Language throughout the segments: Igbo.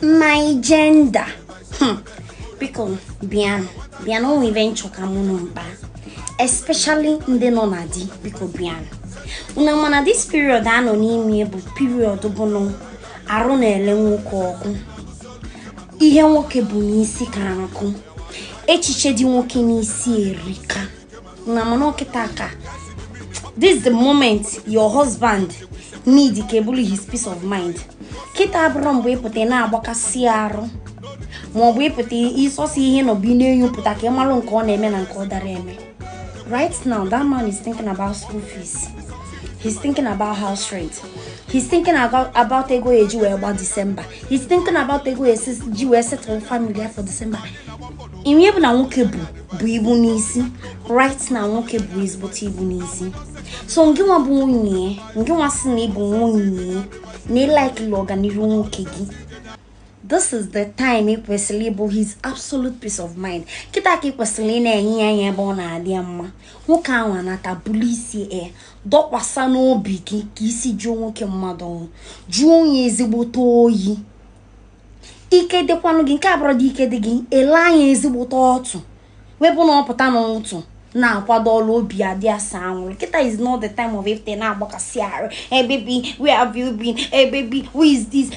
My gender. Because bian o even choka munumba. Especially ndị nọ na di biko bian. Una mana this period anọ n'ime bụ period bụ arụ na-ele nwoke ọkụ. Ihe nwoke bụ n'isi ka nkụ. Echiche di nwoke n'isi erika. Una mana okita ka. This is the moment your husband need kebulu his peace of mind. Kita abụrụ mgbe ịpụta na-agbakasị arụ. Ma ọ bụ ịpụta isosi ihe nọ bi na-enyo pụta ka ịmalụ nke ọ na-eme na nke ọ dara eme. Right now, that man is thinking about school fees. He's thinking about house rent. He's thinking about ego eji about December. He's thinking about ego eji settle family for December. Inwe na nwoke bụ ibu n'isi. Right now, nwoke bụ ezigbo ibu n'isi. So ngi nwa bụ nwunye, ngi nwa si na ibu nwunye, na like l'ọganihu nwoke gị. This is the time kwesịrị bụ his absolute peace of mind. Kita ka kwesịrị na-enye ya ebe ọ na-adị mma. Nwoke ahụ anata bulu isi dọkwasa n'obi gị ka isi jụọ nwoke mmadụ jụọ onye ezigbote oyi. Ike dịkwanụ gị nke abụrụ dị ike dị gị ele anya ezigbote ọtụ. Wepụ na ọpụta n'ụtụ na-akwado ọlụ obi adị asa anwụrụ. Kita is not the time of ifte na-agbakasị arụ. Hey baby, where have you been? Hey baby, who is this?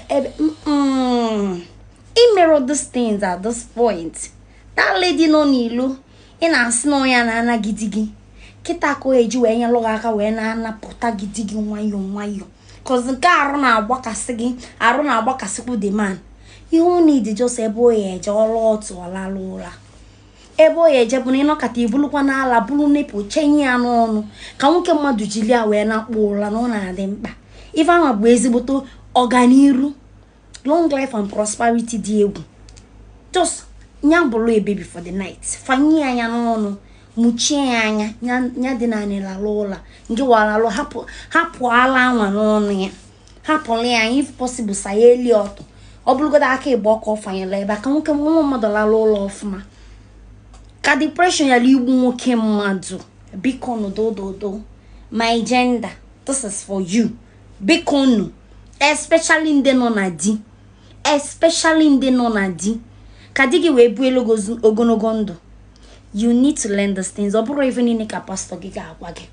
He mirrored these things at this point. That lady no nilu. Ina asino ya na ana gidigi. Kita ko eji we nya loga aka we na ana pota gidigi nwayo. Cause nke arụ na agbakasị gị, arụ na agbakasịkwu the man. You need just ebo ye eje ọlụ otu ọlalụ ụra. Ebo ye eje bụ na ịnọkata ibulukwa na ala bulu nepo chenye ya n'ọnụ. Ka nwoke mmadụ jili a wee na-akpọ ụra na ọ na-adị mkpa. Ife ahụ bụ ezigboto ọganiru. Long life and prosperity dị egwu. Just nyambulu a baby for the night. Fanyi anya n'ọnụ, muchie anya, nya dị na nila lola. Ngi wala lo hapu ala anwa n'ọnụ ya. Hapu le anya if possible sa eli ọtụ. Obulugoda aka ịgba ọkụ ọfanyela ebe aka nwoke nwa mmadụ la lola ọfụma. Ka depression ya ligbu nwoke mmadụ. Biko nu do. My gender, this is for you. Biko nu. Especially ndị nọ na di. Especially ndị nọ na di. Ka di gị wee bu elu ogologo ndụ. You need to learn these things. Ọ bụrụ ife niile ka pastor gị ga-agwa gị.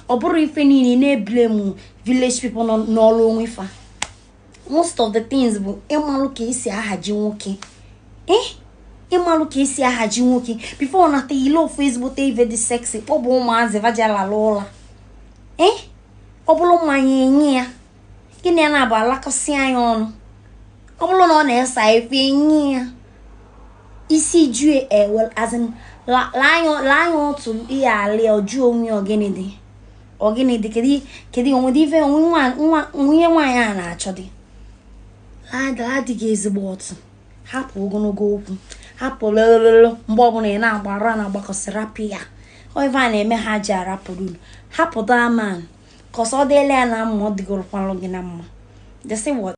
Ọ bụrụ ife niile na-eblame village people n'ọlụ onwe fa. Most of the things bụ ịmalụ ka esi ahaji nwoke. Ịmalụ ka esi ahaji nwoke. Before na te ilo Facebook te ive dị sexy. Ọ bụ ụmụazị vajala ụla. Ọ bụrụ mmanya enye ya. Gịnị ya na-abụ alakasị anya ọnụ. Ọ bụrụ na ọ na-esa efe enye ya. Isi jue well as in la anya otu ihe ali oju onwe ogene dị kedu onwe dị ife nwunye nwanyị a na-achọ dị. Adịghị ezigbo otu. Hapụ ogologo okwu. Hapụ lelelele mgbe ọbụla ị na-agbara na agbakọsị rapụ ya. Oive a na-eme ha ji arapụrụ. Hapụ da man. Cause ọ dịla ya na mma ọ dịgorokwanụ gị na mma. They say what?